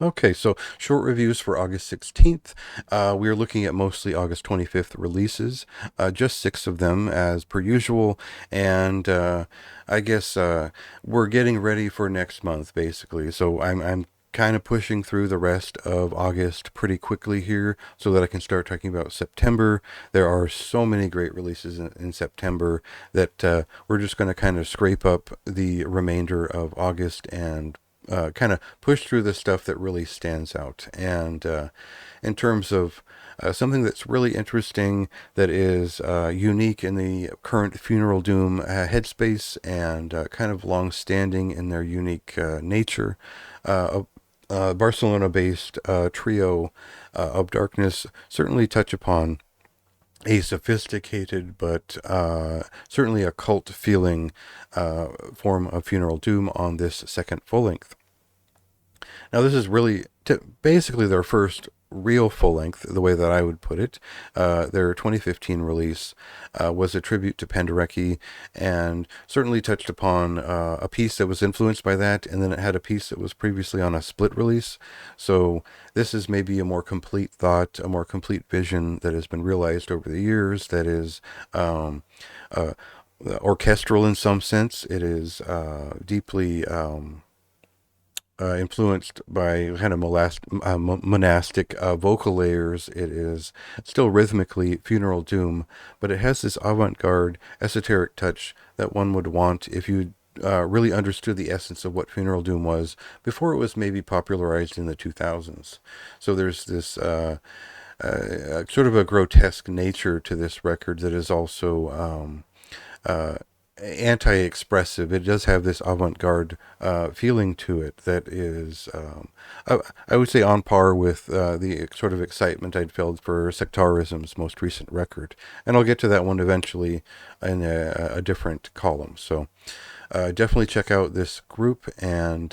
Okay, so short reviews for August 16th. We are looking at mostly August 25th releases, just six of them as per usual. And I guess we're getting ready for next month, basically. So I'm kind of pushing through the rest of August pretty quickly here so that I can start talking about September. There are so many great releases in September that we're just going to kind of scrape up the remainder of August and kind of push through the stuff that really stands out. And in terms of something that's really interesting, that is unique in the current funeral doom headspace, and kind of long-standing in their unique nature. Barcelona-based trio of Darkness certainly touch upon a sophisticated but certainly a cult feeling form of funeral doom on this second full length. Now, this is really basically their first real full length, the way that I would put it. Their 2015 release was a tribute to Penderecki, and certainly touched upon a piece that was influenced by that, and then it had a piece that was previously on a split release. So this is maybe a more complete thought, a more complete vision that has been realized over the years, that is uh, orchestral in some sense. It is deeply influenced by kind of monastic vocal layers. It is still rhythmically funeral doom, but it has this avant-garde, esoteric touch that one would want if you really understood the essence of what funeral doom was before it was maybe popularized in the 2000s. So there's this sort of a grotesque nature to this record that is also uh, anti-expressive. It does have this avant-garde feeling to it that is, I would say, on par with the sort of excitement I'd felt for Sectarism's most recent record. And I'll get to that one eventually in a different column. So definitely check out this group and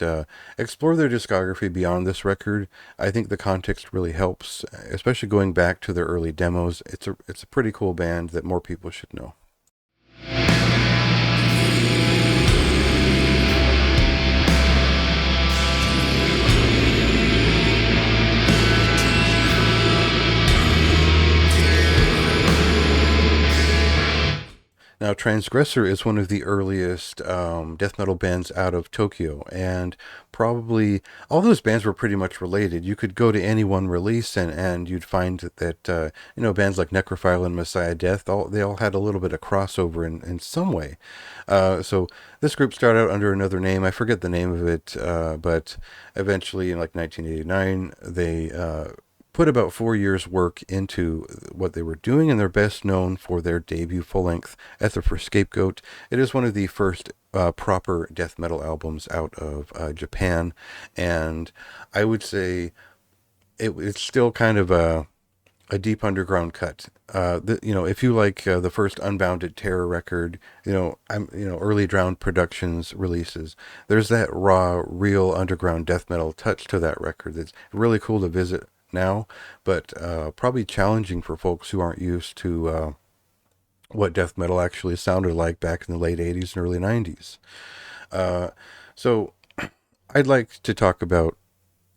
explore their discography beyond this record. I think the context really helps, especially going back to their early demos. It's a pretty cool band that more people should know. Now, Transgressor is one of the earliest death metal bands out of Tokyo, and probably all those bands were pretty much related. You could go to any one release, and you'd find that bands like Necrophile and Messiah Death, they all had a little bit of crossover in some way. So this group started out under another name. I forget the name of it, but eventually in like 1989, they put about 4 years' work into what they were doing, and they're best known for their debut full-length Ether for Scapegoat. It is one of the first proper death metal albums out of Japan, and I would say it's still kind of a deep underground cut. If you like the first Unbounded Terror record, early Drowned Productions releases, there's that raw, real underground death metal touch to that record that's really cool to visit now, but probably challenging for folks who aren't used to what death metal actually sounded like back in the late 80s and early 90s. Uh, so I'd like to talk about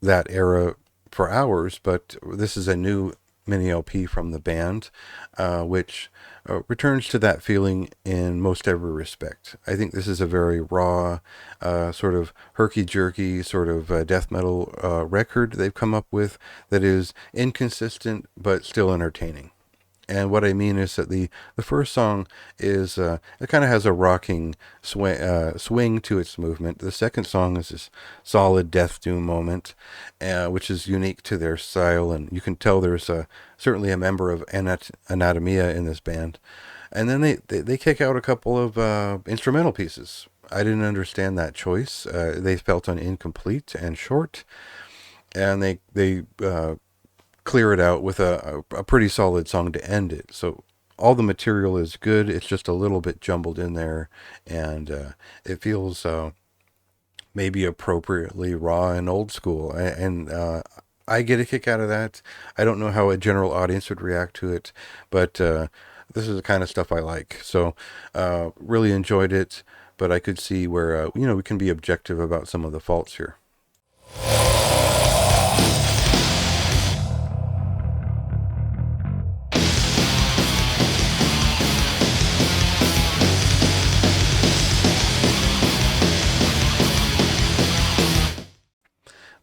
that era for hours, but this is a new mini LP from the band, which returns to that feeling in most every respect. I think this is a very raw, sort of herky-jerky, sort of death metal record they've come up with that is inconsistent but still entertaining. And what I mean is that the first song is, it kind of has a rocking swing to its movement. The second song is this solid death doom moment, which is unique to their style, and you can tell there's certainly a member of Anatomia in this band. And then they kick out a couple of instrumental pieces. I didn't understand that choice. They felt incomplete and short, and they clear it out with a pretty solid song to end it. So all the material is good. It's just a little bit jumbled in there, and it feels maybe appropriately raw and old school. And I get a kick out of that. I don't know how a general audience would react to it, but this is the kind of stuff I like. So really enjoyed it, but I could see where we can be objective about some of the faults here.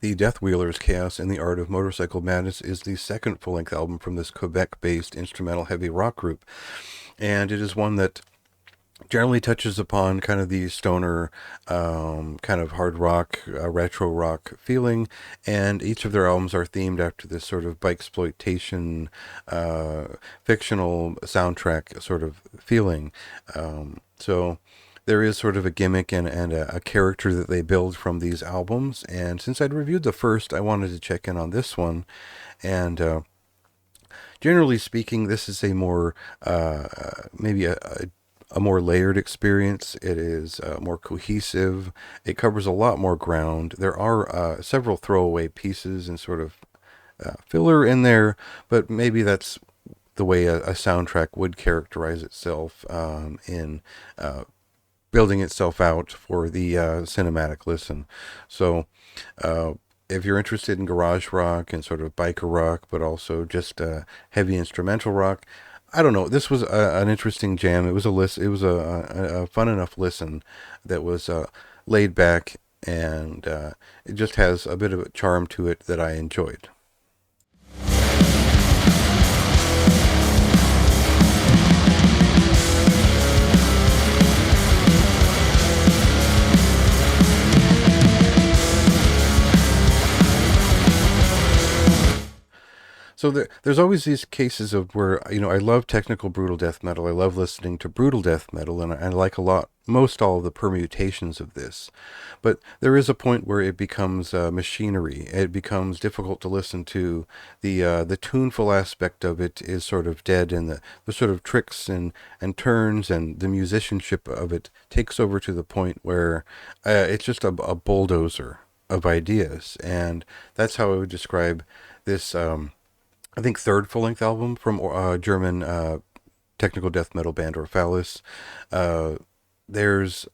The Death Wheelers' Chaos and the Art of Motorcycle Madness is the second full length album from this Quebec based instrumental heavy rock group. And it is one that generally touches upon kind of the stoner, kind of hard rock, retro rock feeling, and each of their albums are themed after this sort of bike exploitation, uh, fictional soundtrack sort of feeling. So there is sort of a gimmick and a character that they build from these albums. And since I'd reviewed the first, I wanted to check in on this one. And generally speaking, this is a more maybe a more layered experience. It is more cohesive. It covers a lot more ground. There are several throwaway pieces and sort of filler in there, but maybe that's the way a soundtrack would characterize itself in building itself out for the cinematic listen. So, if you're interested in garage rock and sort of biker rock, but also just heavy instrumental rock, I don't know. This was an interesting jam. It was a list. It was a fun enough listen that was laid back, and it just has a bit of a charm to it that I enjoyed. So there's always these cases of where I love technical brutal death metal. I love listening to brutal death metal, and I like a lot most all of the permutations of this. But there is a point where it becomes machinery. It becomes difficult to listen to. The tuneful aspect of it is sort of dead, and the sort of tricks and turns and the musicianship of it takes over to the point where it's just a bulldozer of ideas, and that's how I would describe this. I think third full length album from German technical death metal band Orphalis. Uh, there's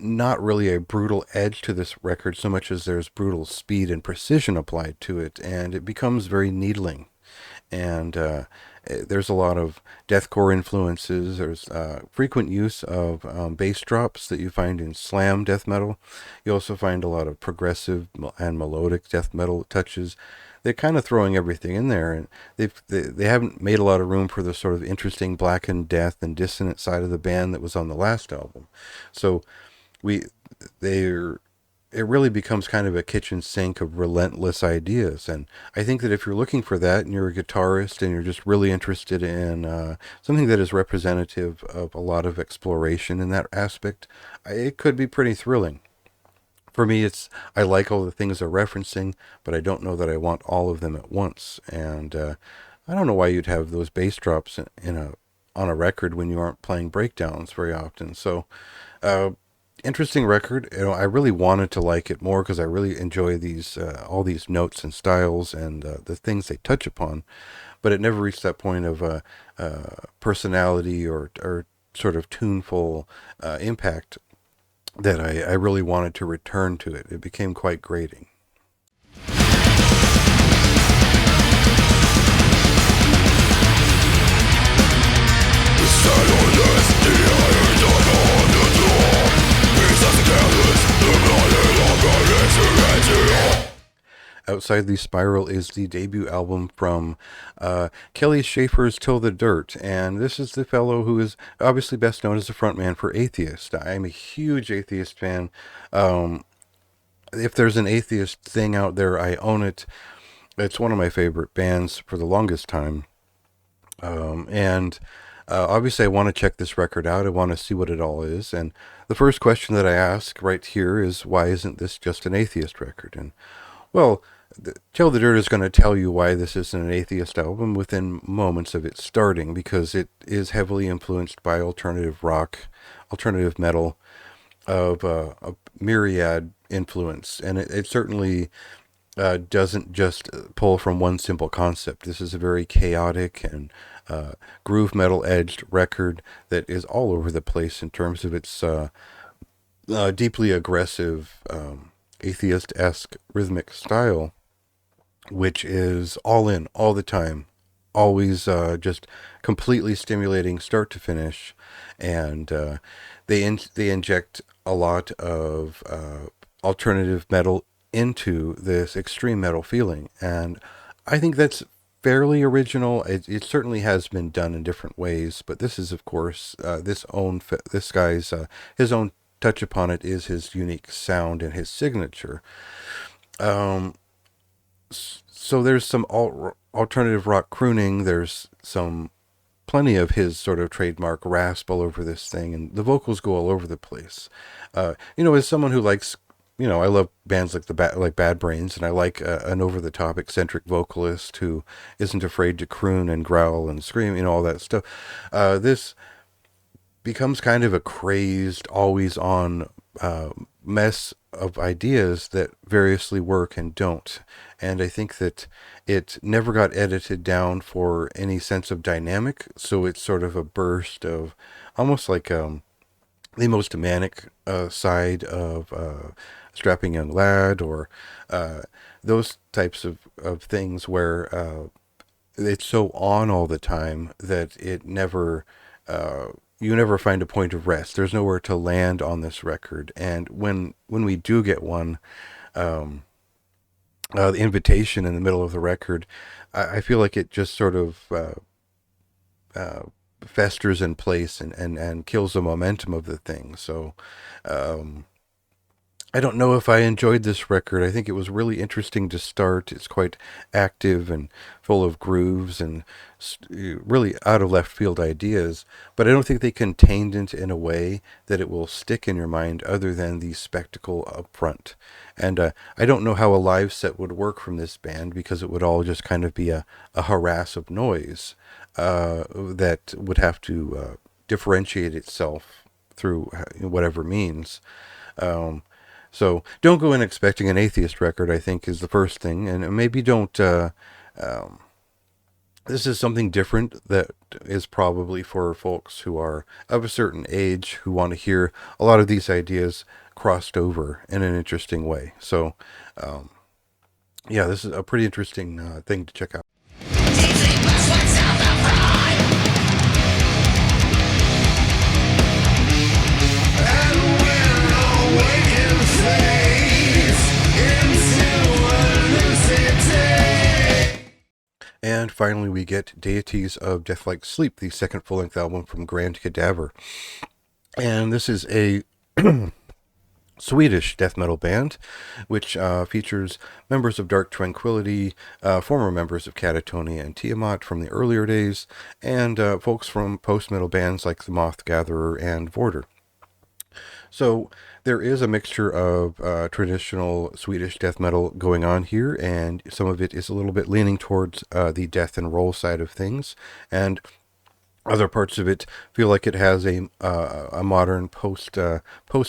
not really a brutal edge to this record so much as there's brutal speed and precision applied to it, and it becomes very needling. And there's a lot of deathcore influences. There's frequent use of bass drops that you find in slam death metal. You also find a lot of progressive and melodic death metal touches. They're kind of throwing everything in there, and they haven't made a lot of room for the sort of interesting blackened death and dissonant side of the band that was on the last album. So we they're it really becomes kind of a kitchen sink of relentless ideas. And I think that if you're looking for that and you're a guitarist and you're just really interested in something that is representative of a lot of exploration in that aspect, it could be pretty thrilling. For me, I like all the things they're referencing, but I don't know that I want all of them at once. And I don't know why you'd have those bass drops in a on a record when you aren't playing breakdowns very often. So uh, interesting record. I really wanted to like it more because I really enjoy these all these notes and styles and the things they touch upon. But it never reached that point of personality or sort of tuneful impact that I really wanted to return to it. It became quite grating. Outside the Spiral is the debut album from Kelly Schaefer's Till the Dirt, and this is the fellow who is obviously best known as the frontman for Atheist. I'm a huge Atheist fan. Um, if there's an Atheist thing out there, I own it. It's one of my favorite bands for the longest time. And obviously, I want to check this record out. I want to see what it all is. And the first question that I ask right here is, why isn't this just an Atheist record? And well, Till the Dirt is going to tell you why this isn't an Atheist album within moments of it starting, because it is heavily influenced by alternative rock, alternative metal, of a myriad influence. And it certainly doesn't just pull from one simple concept. This is a very chaotic and groove metal edged record that is all over the place in terms of its deeply aggressive, atheist esque rhythmic style, which is all in all the time, always just completely stimulating start to finish. And they inject a lot of alternative metal into this extreme metal feeling. And I think that's fairly original. It certainly has been done in different ways, but this is, of course, this guy's his own touch upon it is his unique sound and his signature. Um, so there's some alternative rock crooning. There's some plenty of his sort of trademark rasp all over this thing, and the vocals go all over the place. As someone who likes, I love bands like like Bad Brains, and I like an over-the-top eccentric vocalist who isn't afraid to croon and growl and scream, all that stuff. This becomes kind of a crazed, always on mess of ideas that variously work and don't. And I think that it never got edited down for any sense of dynamic, so it's sort of a burst of almost like the most manic side of Strapping Young Lad, or those types of things where it's so on all the time that it never you never find a point of rest. There's nowhere to land on this record, and when we do get one, the invitation in the middle of the record, I feel like it just sort of uh, festers in place and kills the momentum of the thing. So um, I don't know if I enjoyed this record. I think it was really interesting to start. It's quite active and full of grooves and really out of left field ideas, but I don't think they contained it in a way that it will stick in your mind other than the spectacle up front. And I don't know how a live set would work from this band, because it would all just kind of be a harass of noise that would have to differentiate itself through whatever means. Um, so don't go in expecting an atheist record, I think, is the first thing. And maybe don't. Um, this is something different that is probably for folks who are of a certain age who want to hear a lot of these ideas crossed over in an interesting way. So, um, yeah, this is a pretty interesting thing to check out. And finally, we get Deities of Deathlike Sleep, the second full length album from Grand Cadaver. And this is a Swedish death metal band, which features members of Dark Tranquillity, former members of Catatonia and Tiamat from the earlier days, and folks from post metal bands like the Moth Gatherer and Vorder. So there is a mixture of traditional Swedish death metal going on here, and some of it is a little bit leaning towards the death and roll side of things, and other parts of it feel like it has a modern post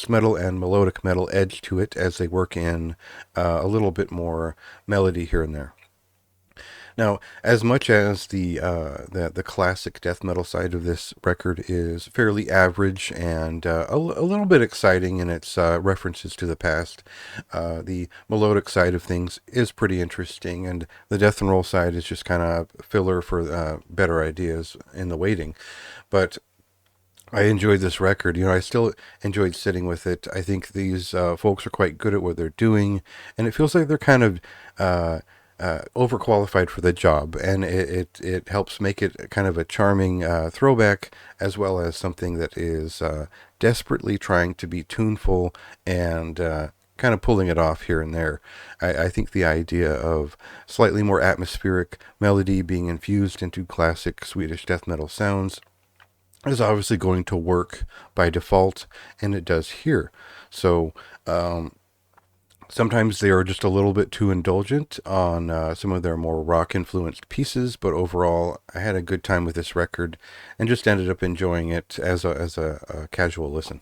metal and melodic metal edge to it, as they work in a little bit more melody here and there. Now, as much as the classic death metal side of this record is fairly average and a little bit exciting in its references to the past, the melodic side of things is pretty interesting, and the death and roll side is just kind of filler for better ideas in the waiting. But I enjoyed this record. I still enjoyed sitting with it. I think these folks are quite good at what they're doing, and it feels like they're kind of overqualified for the job, and it helps make it kind of a charming throwback, as well as something that is desperately trying to be tuneful and kind of pulling it off here and there. I think the idea of slightly more atmospheric melody being infused into classic Swedish death metal sounds is obviously going to work by default, and it does here. So sometimes they are just a little bit too indulgent on some of their more rock influenced pieces, but overall, I had a good time with this record and just ended up enjoying it as a casual listen.